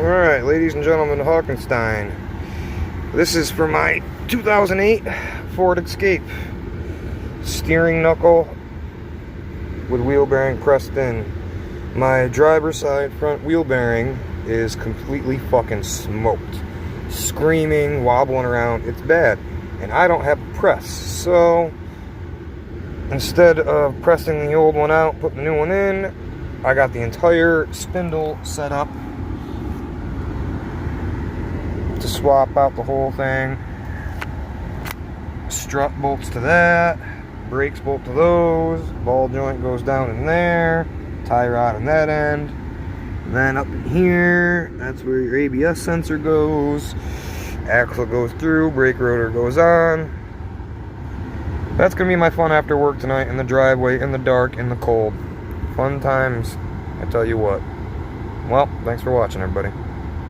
Alright, ladies and gentlemen, Hawkenstein. This is for my 2008 Ford Escape. Steering knuckle with wheel bearing pressed in. My driver's side front wheel bearing is completely fucking smoked. Screaming, wobbling around, it's bad. And I don't have a press, so instead of pressing the old one out, putting the new one in, I got the entire spindle set up to swap out the whole thing. Strut bolts to that, brakes bolt to those, ball joint goes down in there, tie rod on that end, and then up in here, that's where your ABS sensor goes, axle goes through, brake rotor goes on. That's gonna be my fun after work tonight in the driveway, in the dark, in the cold. Fun times, I tell you what. Well, thanks for watching, everybody.